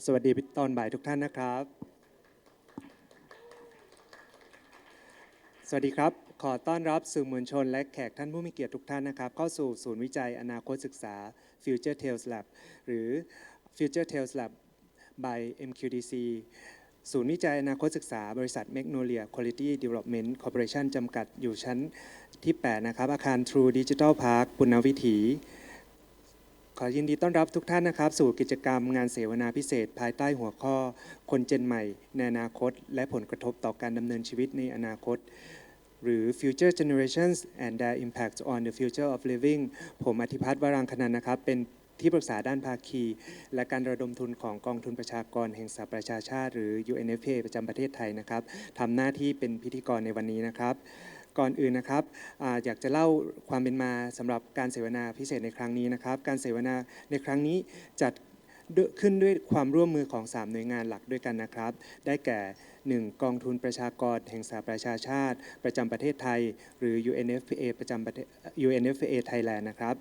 สวัสดีตอนบ่ายทุกท่านนะครับสวัสดีครับขอต้อนรับสื่อมวลชนและแขกท่านผู้มีเกียรติทุกท่านนะครับเข้าสู่ศูนย์วิจัยอนาคตศึกษา FutureTales Lab หรือ FutureTales Lab by MQDC ศูนย์วิจัยอนาคตศึกษาบริษัทแมกโนเล Quality Development Corporation จำกัดอยู่ชั้นที่8นะครับอาคาร True Digital Park ปุณณวิถีขอยินดีต้อนรับทุกท่านนะครับสู่กิจกรรมงานเสวนาพิเศษภายใต้หัวข้อคนเจนใหม่ในอนาคตและผลกระทบต่อการดำเนินชีวิตในอนาคตหรือ Future Generations and their Impact on the Future of Living ผมอธิพัฒน์วรางคนันท์นะครับเป็นที่ปรึกษาด้านภาคีและการระดมทุนของกองทุนประชากรแห่งสหประชาชาติหรือ UNFPA ประจำประเทศไทยนะครับทำหน้าที่เป็นพิธีกรในวันนี้นะครับก่อนอื่นนะครับอยากจะเล่าความเป็นมาสำหรับการเสวนาพิเศษในครั้งนี้นะครับการเสวนาในครั้งนี้จัดขึ้นด้วยความร่วมมือของ3หน่วยงานหลักด้วยกันนะครับได้แก่1กองทุนประชากรแห่งสหประชาชาติประจำประเทศไทยหรือ UNFPA ประจำประเทศ UNFPA Thailand นะครับ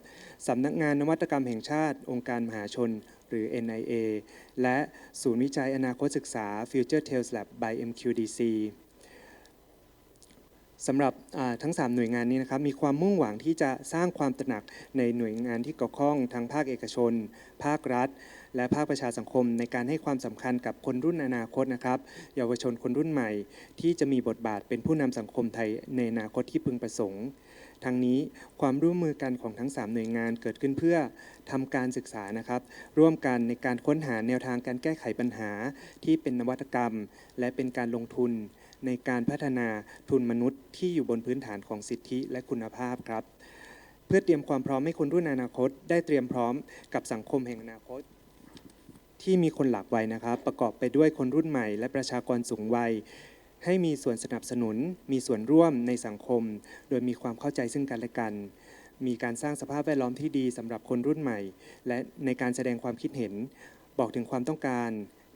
สำนักงานนวัตกรรมแห่งชาติองค์การมหาชนหรือ NIA และศูนย์วิจัยอนาคตศึกษา FutureTales Lab by MQDCสำหรับทั้ง3หน่วยงานนี้นะครับมีความมุ่งหวังที่จะสร้างความตระหนักในหน่วยงานที่เกี่ยวข้องทั้งภาคเอกชนภาครัฐและภาคประชาสังคมในการให้ความสำคัญกับคนรุ่นอนาคตนะครับเยาวชนคนรุ่นใหม่ที่จะมีบทบาทเป็นผู้นำสังคมไทยในอนาคตที่พึงประสงค์ทั้งนี้ความร่วมมือกันของทั้ง3หน่วยงานเกิดขึ้นเพื่อทำการศึกษานะครับร่วมกันในการค้นหาแนวทางการแก้ไขปัญหาที่เป็นนวัตกรรมและเป็นการลงทุนในการพัฒนาทุนมนุษย์ที่อยู่บนพื้นฐานของสิทธิและคุณภาพครับเพื่อเตรียมความพร้อมให้คนรุ่นอนาคตได้เตรียมพร้อมกับสังคมแห่งอนาคตที่มีคนหลากวัยนะครับประกอบไปด้วยคนรุ่นใหม่และประชากรสูงวัยให้มีส่วนสนับสนุนมีส่วนร่วมในสังคมโดยมีความเข้าใจซึ่งกันและกันมีการสร้างสภาพแวดล้อมที่ดีสำหรับคนรุ่นใหม่และในการแสดงความคิดเห็นบอกถึงความต้องการ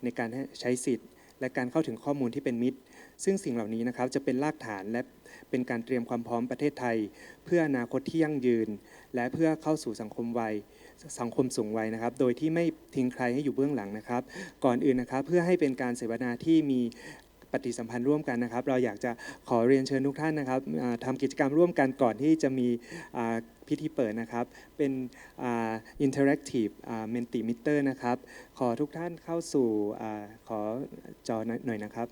ในการใช้สิทธิ์และการเข้าถึงข้อมูลที่เป็นมิตรซึ่งสิ่งเหล่านี้นะครับจะเป็นรากฐานและเป็นการเตรียมความพร้อมประเทศไทยเพื่ออนาคตที่ยั่งยืนและเพื่อเข้าสู่สังคมสูงวัยนะครับโดยที่ไม่ทิ้งใครให้อยู่เบื้องหลังนะครับก่อนอื่นนะครับเพื่อให้เป็นการเสวนาที่มีปฏิสัมพันธ์ร่วมกันนะครับเราอยากจะขอเรียนเชิญทุกท่านนะครับทำกิจกรรมร่วมกันก่อนที่จะมีพิธีเปิดนะครับเป็นinteractive mentimeter นะครับขอทุกท่านเข้าสู่ขอจอหน่อยนะครับ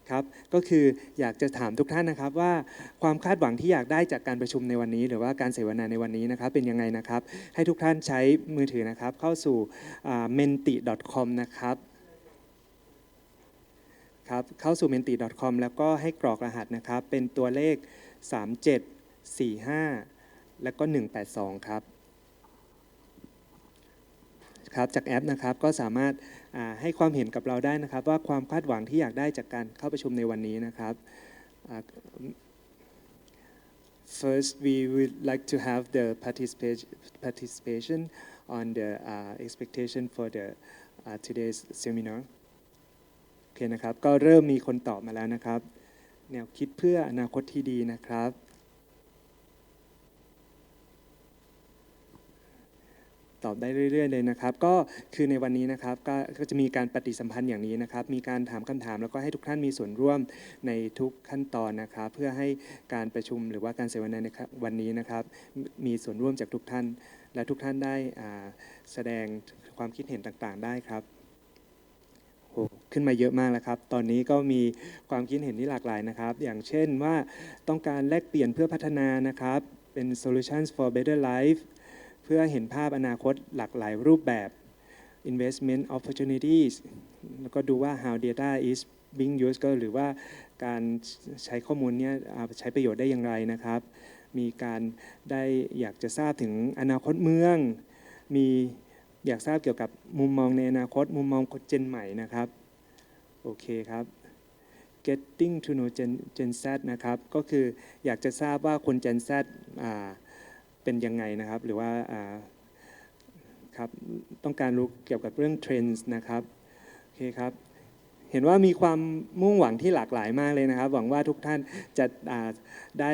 ครับก็คืออยากจะถามทุกท่านนะครับว่าความคาดหวังที่อยากได้จากการประชุมในวันนี้หรือว่าการเสวนาในวันนี้นะครับเป็นยังไงนะครับให้ทุกท่านใช้มือถือนะครับเข้าสู่ menti.com นะครับครับเข้าสู่ menti.com แล้วก็ให้กรอกรหัสนะครับเป็นตัวเลข3745แล้วก็182ครับครับจากแอปนะครับก็สามารถให้ความเห็นกับเราได้นะครับว่าความคาดหวังที่อยากได้จากการเข้าประชุมในวันนี้นะครับ First we would like to have the participation on the expectation for the today's seminar โอเคนะครับก็เริ่มมีคนตอบมาแล้วนะครับแนวคิดเพื่ออนาคตที่ดีนะครับตอบได้เรื่อยๆเลยนะครับก็คือในวันนี้นะครับก็จะมีการปฏิสัมพันธ์อย่างนี้นะครับมีการถามคำถามแล้วก็ให้ทุกท่านมีส่วนร่วมในทุกขั้นตอนนะครับเพื่อให้การประชุมหรือว่าการเสวนาในวันนี้นะครับมีส่วนร่วมจากทุกท่านและทุกท่านได้แสดงความคิดเห็นต่างๆได้ครับโอ้ขึ้นมาเยอะมากแล้วครับตอนนี้ก็มีความคิดเห็นที่หลากหลายนะครับอย่างเช่นว่าต้องการแลกเปลี่ยนเพื่อพัฒนานะครับเป็น solutions for better lifeเพื่อเห็นภาพอนาคตหลากหลายรูปแบบ investment opportunities แล้วก็ดูว่า how data is being used ก็หรือว่าการใช้ข้อมูลนี้ใช้ประโยชน์ได้อย่างไรนะครับมีการได้อยากจะทราบถึงอนาคตเมืองมีอยากทราบเกี่ยวกับมุมมองในอนาคตมุมมองคนเจนใหม่นะครับโอเคครับ getting to know Gen Z นะครับก็คืออยากจะทราบว่าคน Gen Zเป็นยังไงนะครับหรือว่าครับต้องการรู้เกี่ยวกับเรื่องเทรนด์นะครับโอเคครับเห็นว่ามีความมุ่งหวังที่หลากหลายมากเลยนะครับหวังว่าทุกท่านจะได้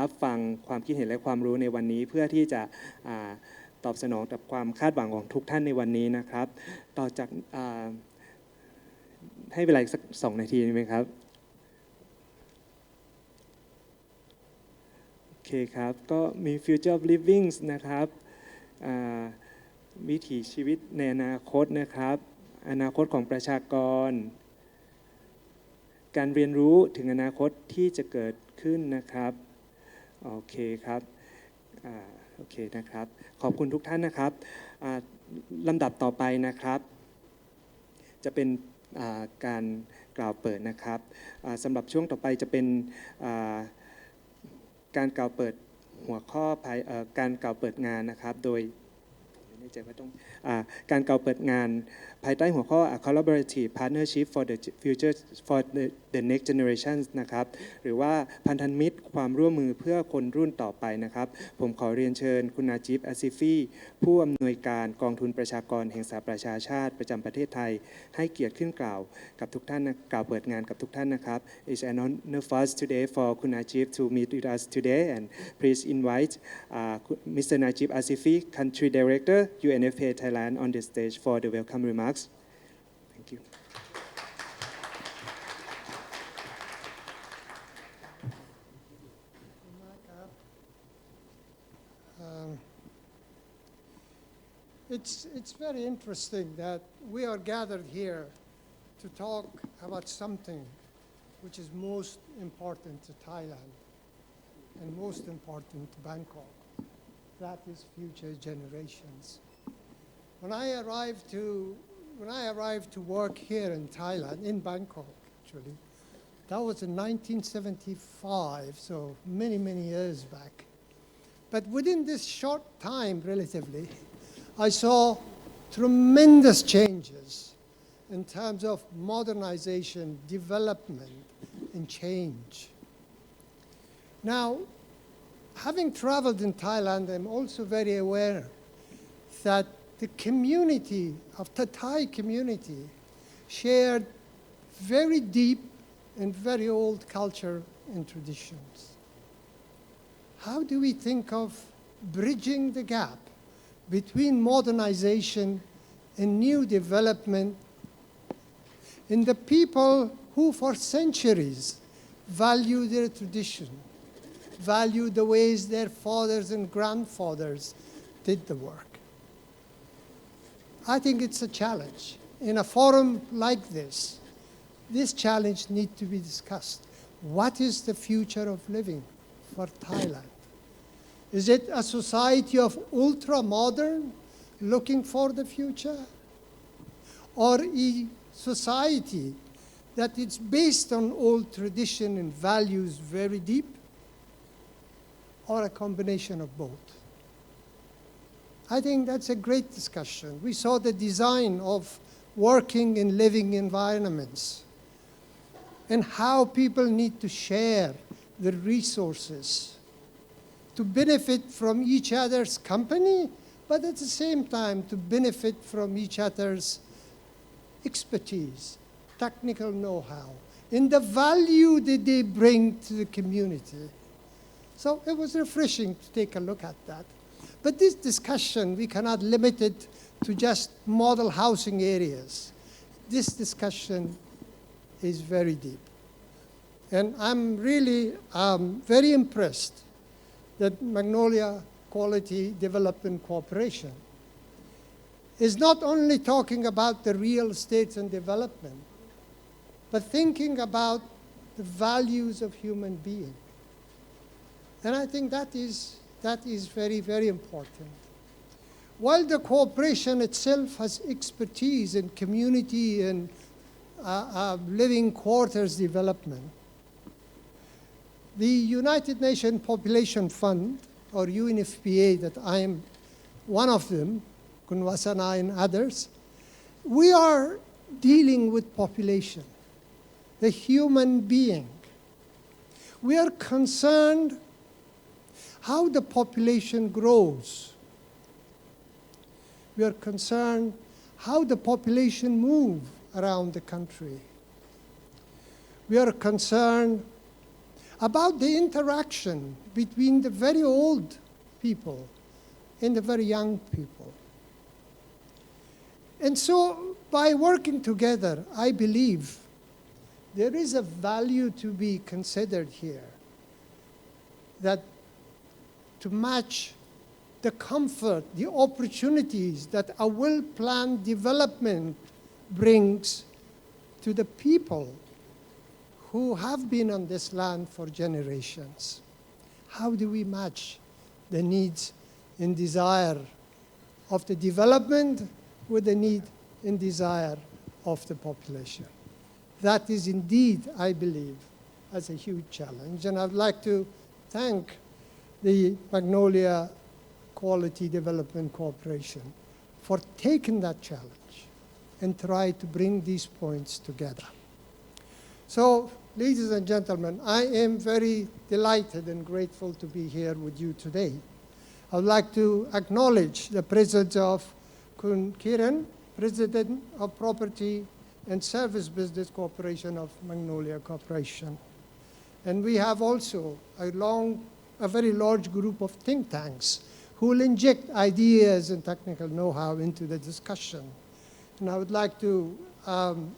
รับฟังความคิดเห็นและความรู้ในวันนี้เพื่อที่จะ ตอบสนองกับความคาดหวังของทุกท่านในวันนี้นะครับต่อจากให้เวลาอีกสัก2 นาทีไหมครับโอเคครับก็มี Future of Living นะครับวิถีชีวิตในอนาคตนะครับอนาคตของประชากรการเรียนรู้ถึงอนาคตที่จะเกิดขึ้นนะครับโอเคครับโอเคนะครับขอบคุณทุกท่านนะครับลำดับต่อไปนะครับจะเป็นการกล่าวเปิดนะครับสำหรับช่วงต่อไปจะเป็นการกล่าวเปิดหัวข้อการกล่าวเปิดงานนะครับโดยการกล่าวเปิดงานภายใต้หัวข้อ A Collaborative Partnership for the Future for the Next Generations นะครับหรือว่าพันธมิตรความร่วมมือเพื่อคนรุ่นต่อไปนะครับผมขอเรียนเชิญคุณนาจิบอาซิฟีผู้อำนวยการกองทุนประชากรแห่งสหประชาชาติประจำประเทศไทยให้เกียรติขึ้นกล่าวกับทุกท่านกล่าวเปิดงานกับทุกท่านนะครับ It's an honor for us today for คุณนาจิบ to meet with us today and please invite Mr. Najib Asifi, Country Director, UNFPA Thailand on the stage for the welcome remarks. Thank you. It's very interesting that we are gathered here to talk about something which is most important to Thailand and most important to Bangkok. That is future generations. When I arrived to work here in Thailand, in Bangkok actually, that was in 1975, so many, many years back. But within this short time, relatively, I saw tremendous changes in terms of modernization, development, and change. Now, having traveled in Thailand, I'm also very aware that the community of the Thai community shared very deep and very old culture and traditions. How do we think of bridging the gap between modernization and new development in the people who for centuries value their tradition, value the ways their fathers and grandfathers did the work? I think it's a challenge. In a forum like this challenge needs to be discussed. What is the future of living for Thailand? Is it a society of ultra-modern looking for the future? Or a society that is based on old tradition and values very deep? Or a combination of both? I think that's a great discussion. We saw the design of working and living environments and how people need to share the resources to benefit from each other's company, but at the same time to benefit from each other's expertise, technical know-how, and the value that they bring to the community. So it was refreshing to take a look at that. But this discussion, we cannot limit it to just model housing areas. This discussion is very deep. And I'm really very impressed that Magnolia Quality Development Corporation is not only talking about the real estate and development, but thinking about the values of human being. And I think that is very, very important. While the corporation itself has expertise in community and living quarters development, the United Nations Population Fund, or UNFPA, that I am one of them, Kunwasana and others, we are dealing with population, the human being. We are concerned how the population grows. We are concerned how the population move around the country. We are concerned about the interaction between the very old people in the very young people. And so by working together, I believe there is a value to be considered here, that to match the comfort, the opportunities that a well-planned development brings to the people who have been on this land for generations. How do we match the needs and desire of the development with the need and desire of the population? That is indeed, I believe, as a huge challenge. And I'd like to thank the Magnolia Quality Development Corporation for taking that challenge and try to bring these points together. So, ladies and gentlemen, I am very delighted and grateful to be here with you today. I would like to acknowledge the presence of Kun Kiran, President of Property and Service Business Corporation of Magnolia Corporation. And we have also a very large group of think tanks who will inject ideas and technical know-how into the discussion. And I would like to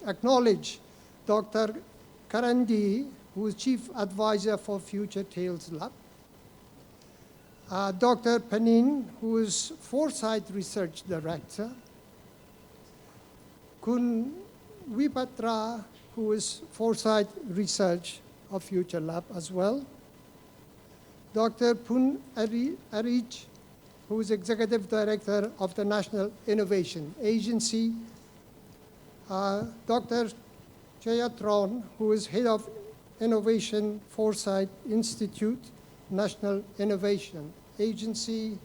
acknowledge Dr. Karandi, who is Chief Advisor for FutureTales Lab, Dr. Panin, who is Foresight Research Director, Kun Vipatra, who is Foresight Research of Future Lab as well, Dr. Pun Arij, who is Executive Director of the National Innovation Agency, Dr. Jayatron, who is Head of Innovation Foresight Institute, National Innovation Agency,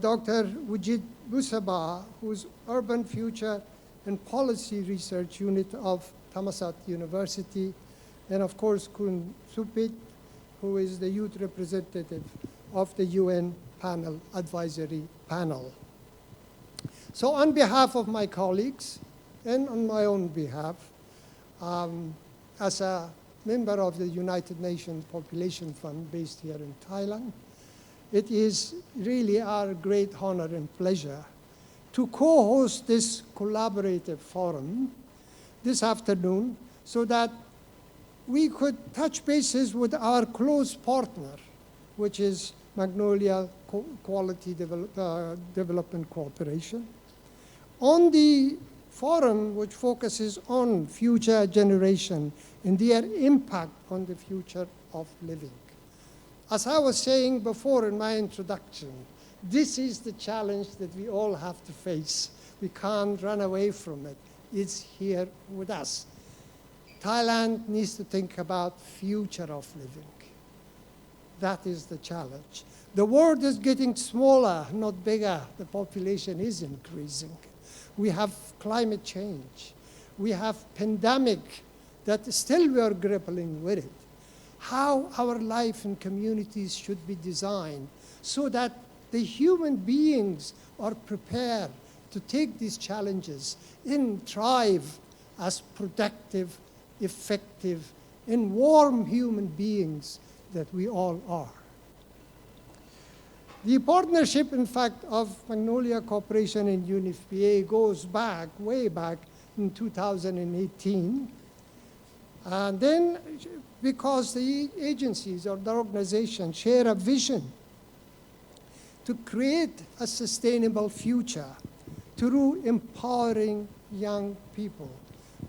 Dr. Wujid Busaba, who is Urban Future and Policy Research Unit of Thammasat University, and of course Kun Supit, who is the youth representative of the UN Panel Advisory Panel. So on behalf of my colleagues and on my own behalf, as a member of the United Nations Population Fund based here in Thailand, it is really our great honor and pleasure to co-host this collaborative forum this afternoon so that we could touch bases with our close partner, which is Magnolia Quality Development Corporation, on the forum which focuses on future generation and their impact on the future of living. As I was saying before in my introduction, this is the challenge that we all have to face. We can't run away from it. It's here with us. Thailand needs to think about future of living. That is the challenge. The world is getting smaller, not bigger. The population is increasing. We have climate change. We have pandemic that still we are grappling with it. How our life and communities should be designed so that the human beings are prepared to take these challenges and thrive as productive, effective, and warm human beings that we all are. The partnership, in fact, of Magnolia Corporation and UNFPA goes back, way back in 2018. And then because the agencies or the organization share a vision to create a sustainable future through empowering young people.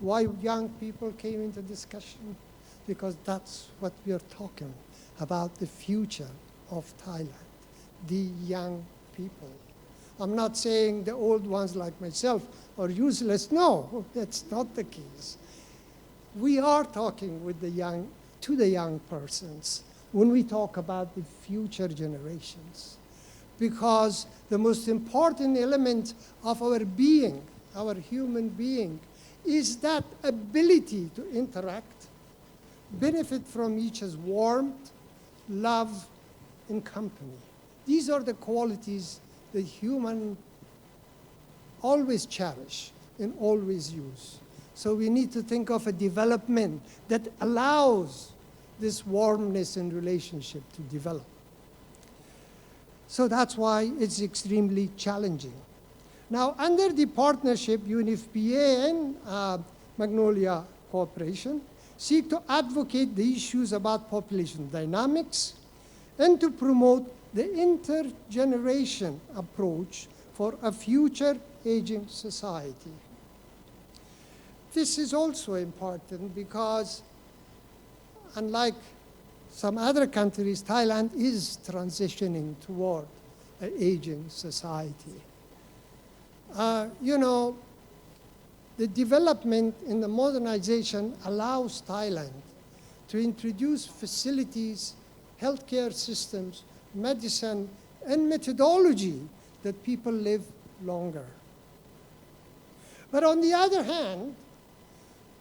Why young people came into discussion? Because that's what we are talking about, the future of Thailand, the young people. I'm not saying the old ones like myself are useless. No, that's not the case. We are talking with to the young persons when we talk about the future generations. Because the most important element of our being, our human being, is that ability to interact, benefit from each other's warmth, love, and company. These are the qualities that humans always cherish and always use. So we need to think of a development that allows this warmness and relationship to develop. So that's why it's extremely challenging. Now, under the partnership, UNFPA and Magnolia Cooperation seek to advocate the issues about population dynamics and to promote the intergeneration approach for a future aging society. This is also important because, unlike some other countries, Thailand is transitioning toward an aging society. The development in the modernization allows Thailand to introduce facilities, healthcare systems, medicine, and methodology that people live longer. But on the other hand,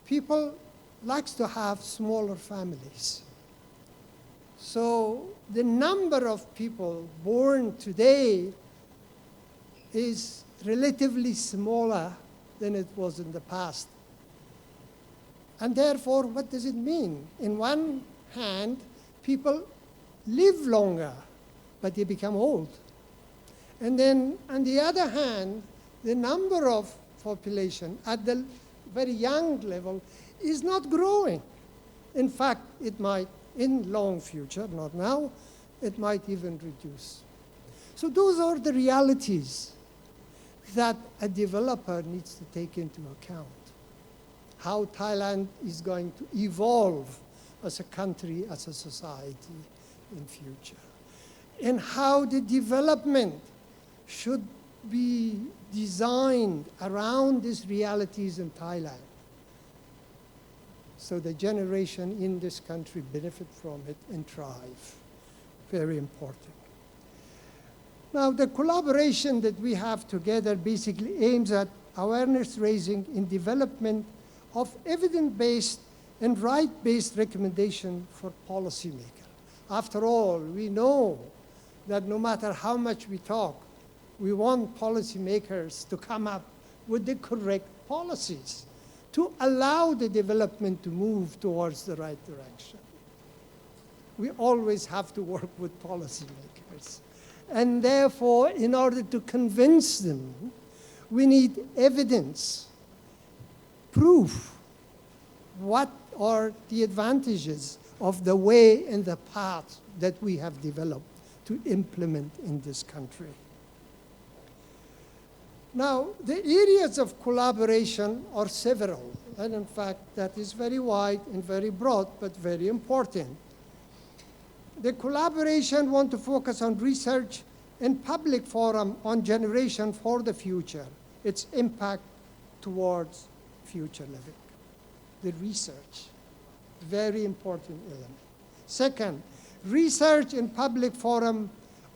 people like to have smaller families. So the number of people born today is relatively smaller than it was in the past. And therefore, what does it mean? In one hand, people live longer, but they become old. And then, on the other hand, the number of population at the very young level is not growing. In fact, it might, in long future, not now, it might even reduce. So those are the realities that a developer needs to take into account. How Thailand is going to evolve as a country, as a society in future. And how the development should be designed around these realities in Thailand, so the generation in this country benefit from it and thrive. Very important. Now, the collaboration that we have together basically aims at awareness raising in development of evidence-based and right-based recommendation for policymakers. After all, we know that no matter how much we talk, we want policymakers to come up with the correct policies to allow the development to move towards the right direction. We always have to work with policymakers. And therefore, in order to convince them, we need evidence, proof, what are the advantages of the way and the path that we have developed to implement in this country. Now, the areas of collaboration are several, and in fact, that is very wide and very broad, but very important. The collaboration want to focus on research and public forum on generation for the future, its impact towards future living. The research, very important element. Second, research and public forum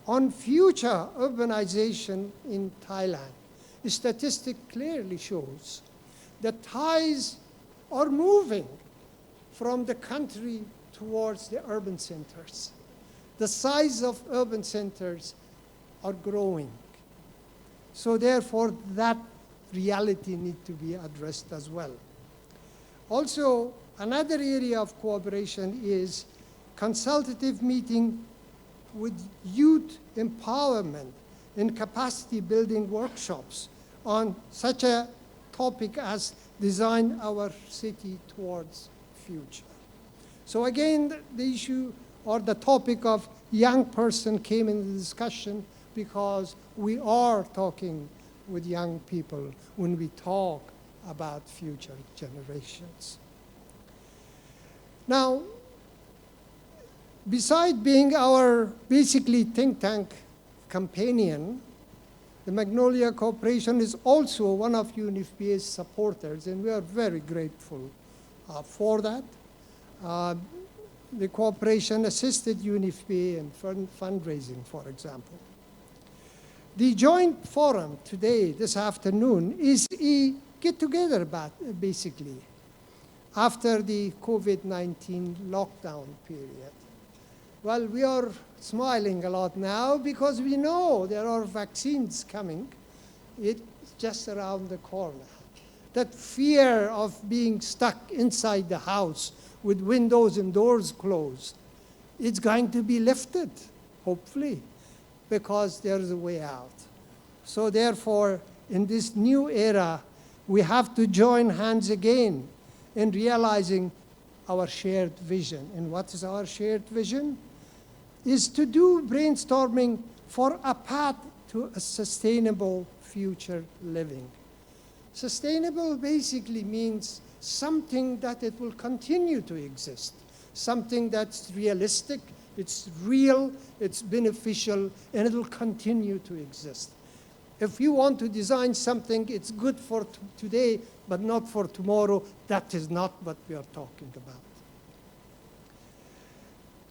on future urbanization in Thailand. The statistic clearly shows that Thais are moving from the country towards the urban centers. The size of urban centers are growing. So therefore, that reality needs to be addressed as well. Also, another area of cooperation is consultative meeting with youth empowerment and capacity building workshops on such a topic as design our city towards future. So again, the issue or the topic of young person came in the discussion because we are talking with young people when we talk about future generations. Now, besides being our basically think tank companion, the Magnolia Corporation is also one of UNFPA's supporters, and we are very grateful for that. The cooperation assisted UNFPA in fundraising, for example. The joint forum today, this afternoon, is a get-together basically after the COVID-19 lockdown period. Well, we are smiling a lot now because we know there are vaccines coming. It's just around the corner. That fear of being stuck inside the house with windows and doors closed, it's going to be lifted, hopefully. because there is a way out. So therefore, in this new era, we have to join hands again in realizing our shared vision. And what is our shared vision? Is to do brainstorming for a path to a sustainable future living. Sustainable basically means something that it will continue to exist, something that's realistic, it's real, it's beneficial, and it will continue to exist. If you want to design something, it's good for today, but not for tomorrow. That is not what we are talking about.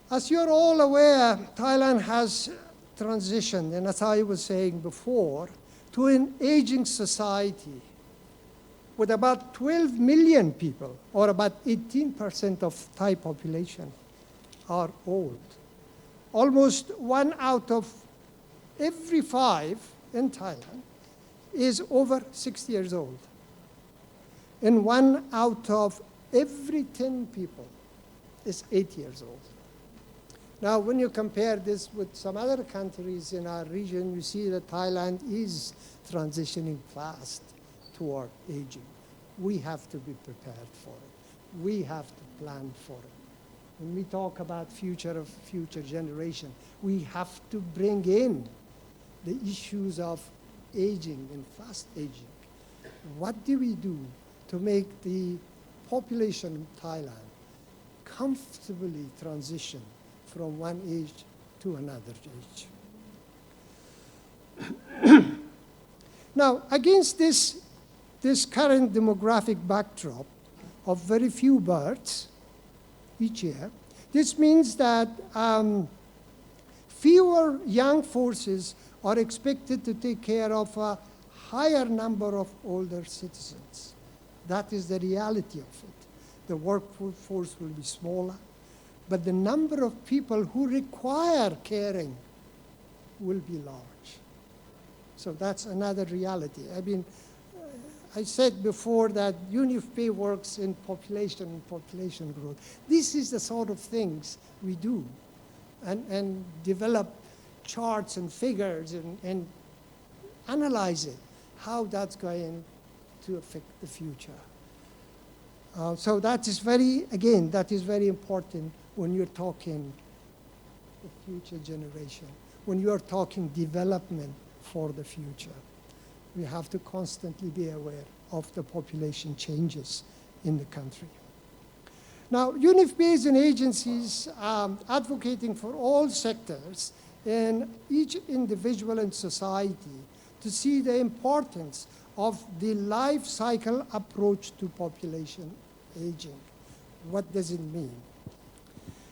As you're all aware, Thailand has transitioned, and as I was saying before, to an aging society with about 12 million people, or about 18% of Thai population, are old. Almost 1 out of every 5 in Thailand is over 60 years old. And 1 out of every 10 people is 80 years old. Now, when you compare this with some other countries in our region, you see that Thailand is transitioning fast toward aging. We have to be prepared for it. We have to plan for it. When we talk about future of future generation, we have to bring in the issues of aging and fast aging. What do we do to make the population of Thailand comfortably transition from one age to another age? Now, against this current demographic backdrop of very few births each year, this means that fewer young forces are expected to take care of a higher number of older citizens. That is the reality of it. The workforce will be smaller, but the number of people who require caring will be large. So that's another reality. I mean, I said before that UNFPA works in population and population growth. This is the sort of things we do and develop charts and figures and analyze it, how that's going to affect the future. So that is that is very important when you're talking the future generation, when you're talking development for the future. We have to constantly be aware of the population changes in the country. Now, UNFPA is an agency advocating for all sectors and each individual in society to see the importance of the life cycle approach to population aging. What does it mean?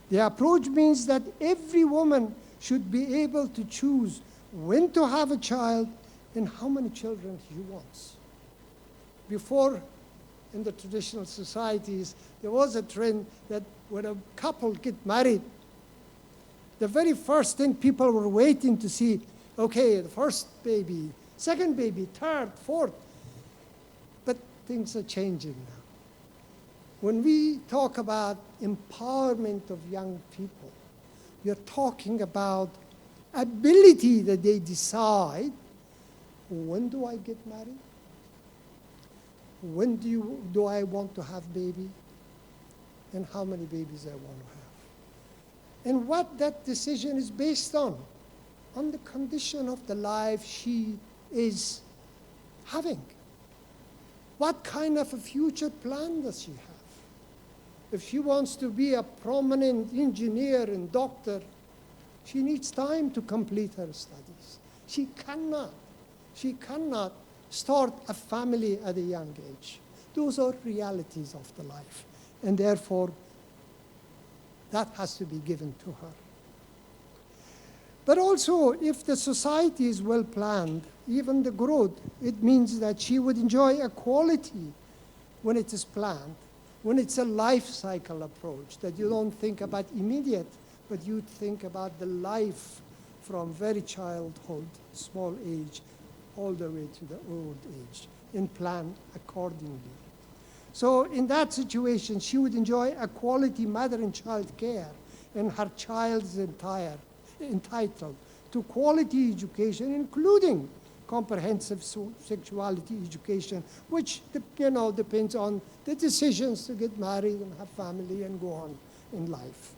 The approach means that every woman should be able to choose when to have a child and how many children she wants. Before, in the traditional societies, there was a trend that when a couple get married, the very first thing people were waiting to see, okay, the first baby, second baby, third, fourth. But things are changing now. When we talk about empowerment of young people, we are talking about ability that they decide, when do I get married? When do I want to have baby? And how many babies I want to have? And what that decision is based on the condition of the life she is having. What kind of a future plan does she have? If she wants to be a prominent engineer and doctor, she needs time to complete her studies. She cannot start a family at a young age. Those are realities of the life. And therefore, that has to be given to her. But also, if the society is well planned, even the growth, it means that she would enjoy equality when it is planned, when it's a life cycle approach, that you don't think about immediate, but you think about the life from very childhood, small age, all the way to the old age, and plan accordingly. So in that situation, she would enjoy a quality mother and child care, and her child is entitled to quality education, including comprehensive sexuality education, which depends on the decisions to get married and have family and go on in life.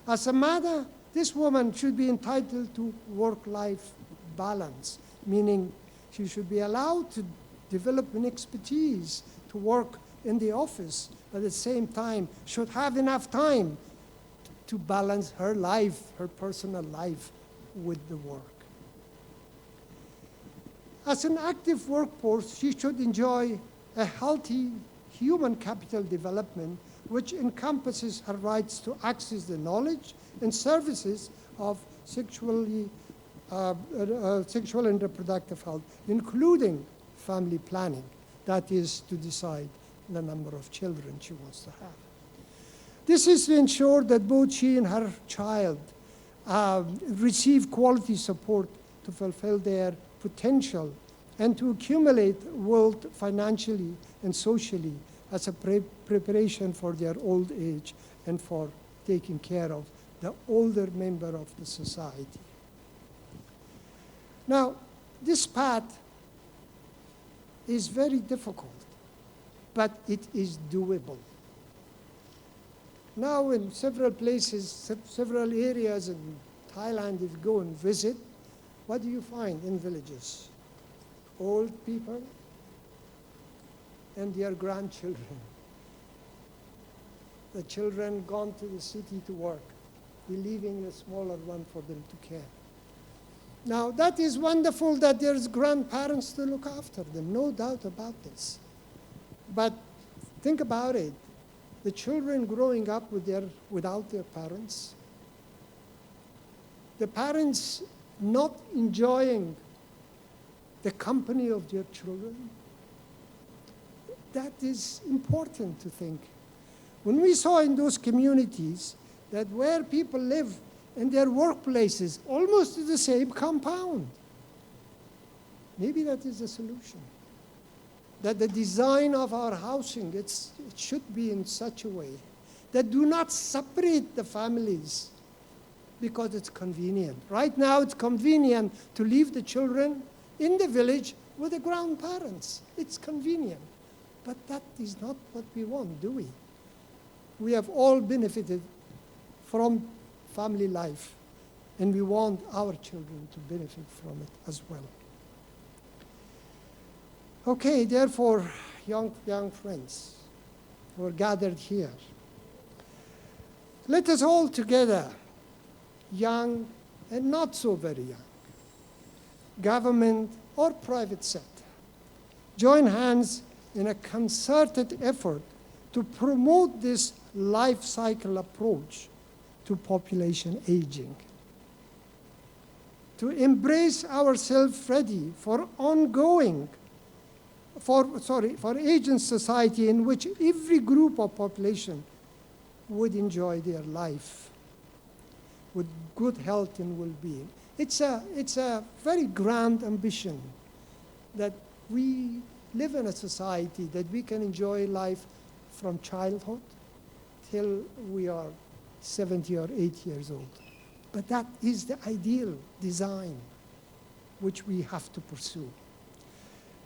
As a mother, this woman should be entitled to work-life balance, meaning she should be allowed to develop an expertise to work in the office, but at the same time should have enough time to balance her life, her personal life, with the work. As an active workforce, she should enjoy a healthy human capital development which encompasses her rights to access the knowledge and services of sexual and reproductive health, including family planning, that is, to decide the number of children she wants to have. This is to ensure that both she and her child receive quality support to fulfill their potential and to accumulate wealth financially and socially as a preparation for their old age and for taking care of the older member of the society. Now, this path is very difficult, but it is doable. Now, in several places, several areas in Thailand, if you go and visit, what do you find in villages? Old people and their grandchildren. The children gone to the city to work, leaving a smaller one for them to care. Now, that is wonderful that there's grandparents to look after them, no doubt about this. But think about it. The children growing up without their parents, the parents not enjoying the company of their children, that is important to think. When we saw in those communities that where people live in their workplaces, almost in the same compound, maybe that is the solution. That the design of our housing, it should be in such a way that do not separate the families because it's convenient. Right now, it's convenient to leave the children in the village with the grandparents. It's convenient. But that is not what we want, do we? We have all benefited from family life, and we want our children to benefit from it as well. Okay, therefore, young friends who are gathered here, let us all together, young and not so very young, government or private sector, join hands in a concerted effort to promote this life cycle approach to population aging, to embrace ourselves ready for aging society in which every group of population would enjoy their life with good health and well-being. It's a very grand ambition that we live in a society that we can enjoy life from childhood till we are 70 or 80 years old. But that is the ideal design which we have to pursue.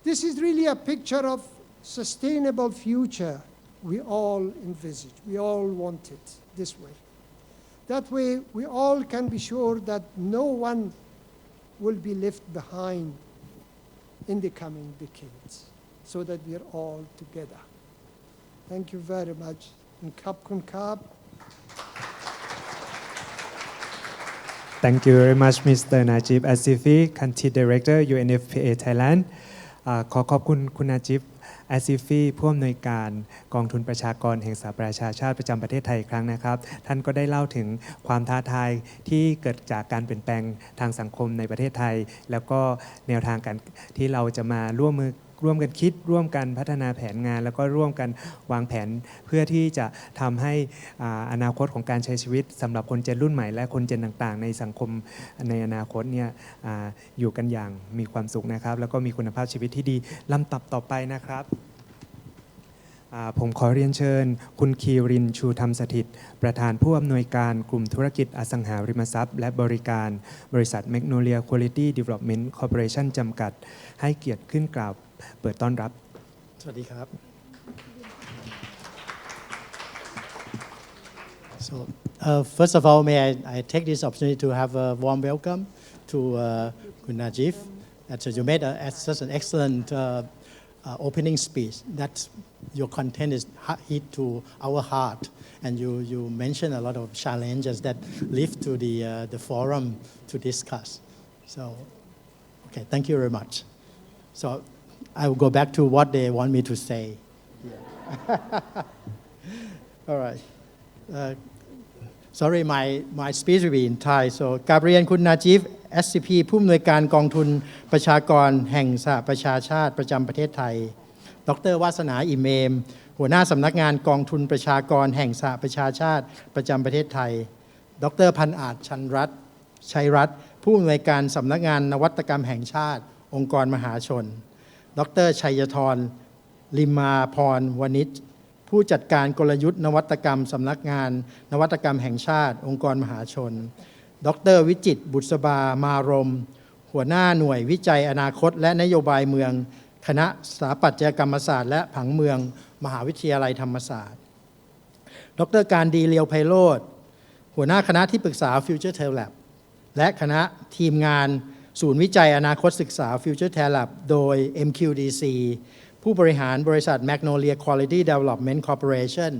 This is really a picture of sustainable future we all envisage. We all want it this way. That way, we all can be sure that no one will be left behind in the coming decades, so that we are all together. Thank you very much. And Kap Kun Kap. Thank you very much, Mr. Najib Asifi, Country Director, UNFPA Thailand. ขอขอบคุณคุณนาจิบอาซิฟีผู้อำนวยการกองทุนประชากรแห่งสหประชาชาติประจำประเทศไทยอีกครั้งนะครับท่านก็ได้เล่าถึงความท้าทายที่เกิดจากการเปลี่ยนแปลงทางสังคมในประเทศไทยแล้วก็แนวทางการที่เราจะมาร่วมกันคิดร่วมกันพัฒนาแผนงานแล้วก็ร่วมกันวางแผนเพื่อที่จะทำให้อนาคตของการใช้ชีวิตสำหรับคนเจนรุ่นใหม่และคนเจนต่างๆในสังคมในอนาคตเนี่ยอยู่กันอย่างมีความสุขนะครับแล้วก็มีคุณภาพชีวิตที่ดีลำดับต่อไปนะครับ ผมขอเรียนเชิญคุณคีรินชูธรรมสถิตประธานผู้อำนวยการกลุ่มธุรกิจอสังหาริมทรัพย์และบริการบริษัทแมกโนเลียควอลิตี้เดเวล็อปเมนต์คอร์ปอเรชั่นจำกัดให้เกียรติขึ้นกล่าวเปิดต้อนรับสวัสดีครับ So first of all may I take this opportunity to have a warm welcome to Kun Najib that you made such an excellent opening speech that your content is hit to our heart and you mentioned a lot of challenges that lift to the forum to discuss. So okay, thank you very much. So I will go back to what they want me to say. All right. Sorry, my speech will be in Thai. So กราบเรียนคุณนาจิฟ SCP ผู้อำนวยการกองทุนประชากรแห่งสหประชาชาติประจำประเทศไทย ดร.วาสนาอิเมมหัวหน้าสำนักงานกองทุนประชากรแห่งสหประชาชาติประจำประเทศไทย ดร.พันอาจชัยรัตน์ผู้อำนวยการสำนักงานนวัตกรรมแห่งชาติองค์กรมหาชน ดร.ชัยธรลิมาพรวณิชผู้จัดการกลยุทธ์นวัตกรรมสำนักงานนวัตกรรมแห่งชาติองค์กรมหาชน ดร.วิจิตรบุษบามารมหัวหน้าหน่วยวิจัยอนาคตและนโยบายเมืองคณะสถาปัตยกรรมศาสตร์และผังเมืองมหาวิทยาลัยธรรมศาสตร์ ดร.การดีเลียวไพโรจน์หัวหน้าคณะที่ปรึกษา FutureTales Lab และคณะทีมงานศูนย์วิจัยอนาคตศึกษา FutureTales Lab โดย MQDC ผู้บริหารบริษัท Magnolia Quality Development Corporation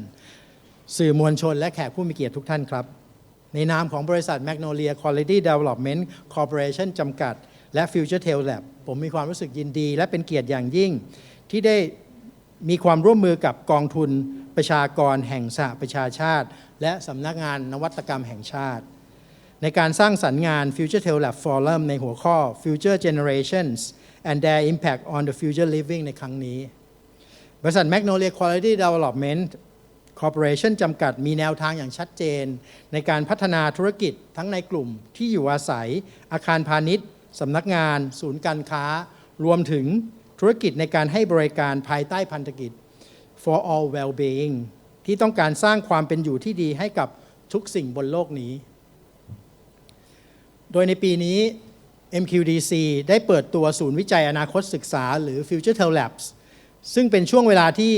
สื่อมวลชนและแขกผู้มีเกียรติทุกท่านครับในนามของบริษัท Magnolia Quality Development Corporation จำกัดและ FutureTales Lab ผมมีความรู้สึกยินดีและเป็นเกียรติอย่างยิ่งที่ได้มีความร่วมมือกับกองทุนประชากรแห่งสหประชาชาติและสำนักงานนวัตกรรมแห่งชาติในการสร้างสรรค์งาน FutureTales Lab Forum ในหัวข้อ Future Generations and Their Impact on the Future Living ในครั้งนี้บริษัท Magnolia Quality Development Corporation จำกัดมีแนวทางอย่างชัดเจนในการพัฒนาธุรกิจทั้งในกลุ่มที่อยู่อาศัยอาคารพาณิชย์สำนักงานศูนย์การค้ารวมถึงธุรกิจในการให้บริการภายใต้พันธกิจ for all well-being ที่ต้องการสร้างความเป็นอยู่ที่ดีให้กับทุกสิ่งบนโลกนี้โดยในปีนี้ MQDC ได้เปิดตัวศูนย์วิจัยอนาคตศึกษาหรือ FutureTales Labs ซึ่งเป็นช่วงเวลาที่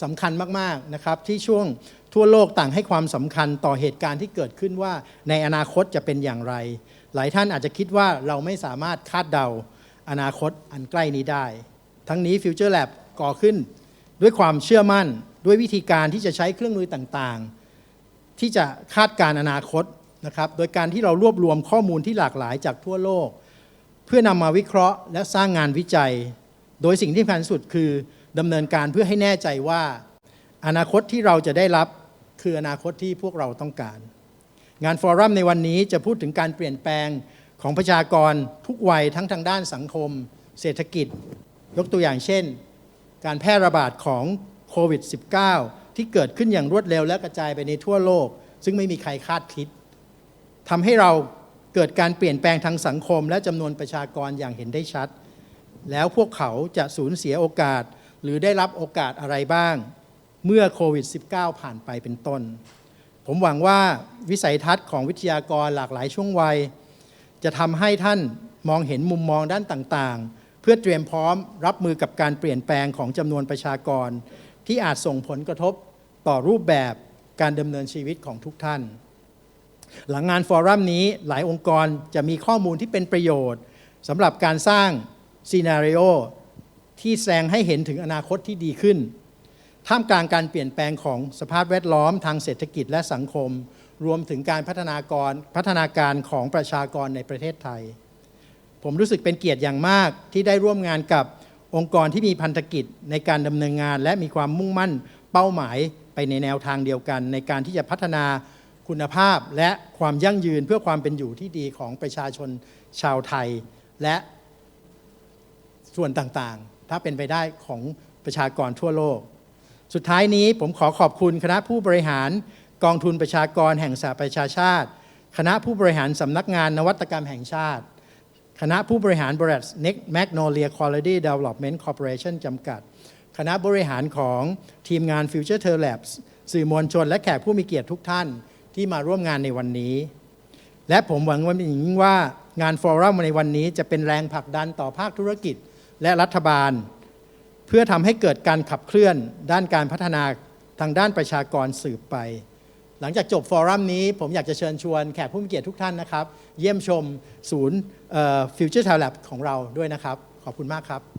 สำคัญมากๆนะครับที่ช่วงทั่วโลกต่างให้ความสำคัญต่อเหตุการณ์ที่เกิดขึ้นว่าในอนาคตจะเป็นอย่างไรหลายท่านอาจจะคิดว่าเราไม่สามารถคาดเดาอนาคตอันใกล้นี้ได้ทั้งนี้ Future Lab ก่อขึ้นด้วยความเชื่อมั่นด้วยวิธีการที่จะใช้เครื่องมือต่างๆที่จะคาดการณ์อนาคตนะครับโดยการที่เรารวบรวมข้อมูลที่หลากหลายจากทั่วโลกเพื่อนำมาวิเคราะห์และสร้างงานวิจัยโดยสิ่งที่สำคัญที่สุดคือดำเนินการเพื่อให้แน่ใจว่าอนาคตที่เราจะได้รับคืออนาคตที่พวกเราต้องการงานฟอรัมในวันนี้จะพูดถึงการเปลี่ยนแปลงของประชากรทุกวัยทั้งทางด้านสังคมเศรษฐกิจยกตัวอย่างเช่นการแพร่ระบาดของโควิด -19 ที่เกิดขึ้นอย่างรวดเร็วและกระจายไปในทั่วโลกซึ่งไม่มีใครคาดคิดทำให้เราเกิดการเปลี่ยนแปลงทางสังคมและจำนวนประชากรอย่างเห็นได้ชัดแล้วพวกเขาจะสูญเสียโอกาสหรือได้รับโอกาสอะไรบ้างเมื่อโควิด -19 ผ่านไปเป็นต้นผมหวังว่าวิสัยทัศน์ของวิทยากรหลากหลายช่วงวัยจะทำให้ท่านมองเห็นมุมมองด้านต่างๆเพื่อเตรียมพร้อมรับมือกับการเปลี่ยนแปลงของจำนวนประชากรที่อาจส่งผลกระทบต่อรูปแบบการดำเนินชีวิตของทุกท่านหลังงานฟอรัมนี้หลายองค์กรจะมีข้อมูลที่เป็นประโยชน์สำหรับการสร้างซีนาริโอที่แสดงให้เห็นถึงอนาคตที่ดีขึ้นท่ามกลางการเปลี่ยนแปลงของสภาพแวดล้อมทางเศรษฐกิจและสังคมรวมถึงการพัฒนาการของประชากรในประเทศไทยผมรู้สึกเป็นเกียรติอย่างมากที่ได้ร่วมงานกับองค์กรที่มีพันธกิจในการดำเนินงานและมีความมุ่งมั่นเป้าหมายไปในแนวทางเดียวกันในการที่จะพัฒนาคุณภาพและความยั่งยืนเพื่อความเป็นอยู่ที่ดีของประชาชนชาวไทยและส่วนต่างๆถ้าเป็นไปได้ของประชากรทั่วโลกสุดท้ายนี้ผมขอขอบคุณคณะผู้บริหารกองทุนประชากรแห่งสหประชาชาติคณะผู้บริหารสำนักงานนวัตกรรมแห่งชาติคณะผู้บริหารบริษัท Magnolia Quality Development Corporation จำกัด คณะบริหารของทีมงาน FutureTales Lab สื่อมวลชนและแขกผู้มีเกียรติทุกท่านที่มาร่วมงานในวันนี้และผมหวังว่าเป็นอย่างยิ่งว่างานฟอรัมในวันนี้จะเป็นแรงผลักดันต่อภาคธุรกิจและรัฐบาลเพื่อทำให้เกิดการขับเคลื่อนด้านการพัฒนาทางด้านประชากรสืบไปหลังจากจบฟอรัมนี้ผมอยากจะเชิญชวนแขกผู้มีเกียรติทุกท่านนะครับเยี่ยมชมศูนย์FutureTales Lab ของเราด้วยนะครับขอบคุณมากครับ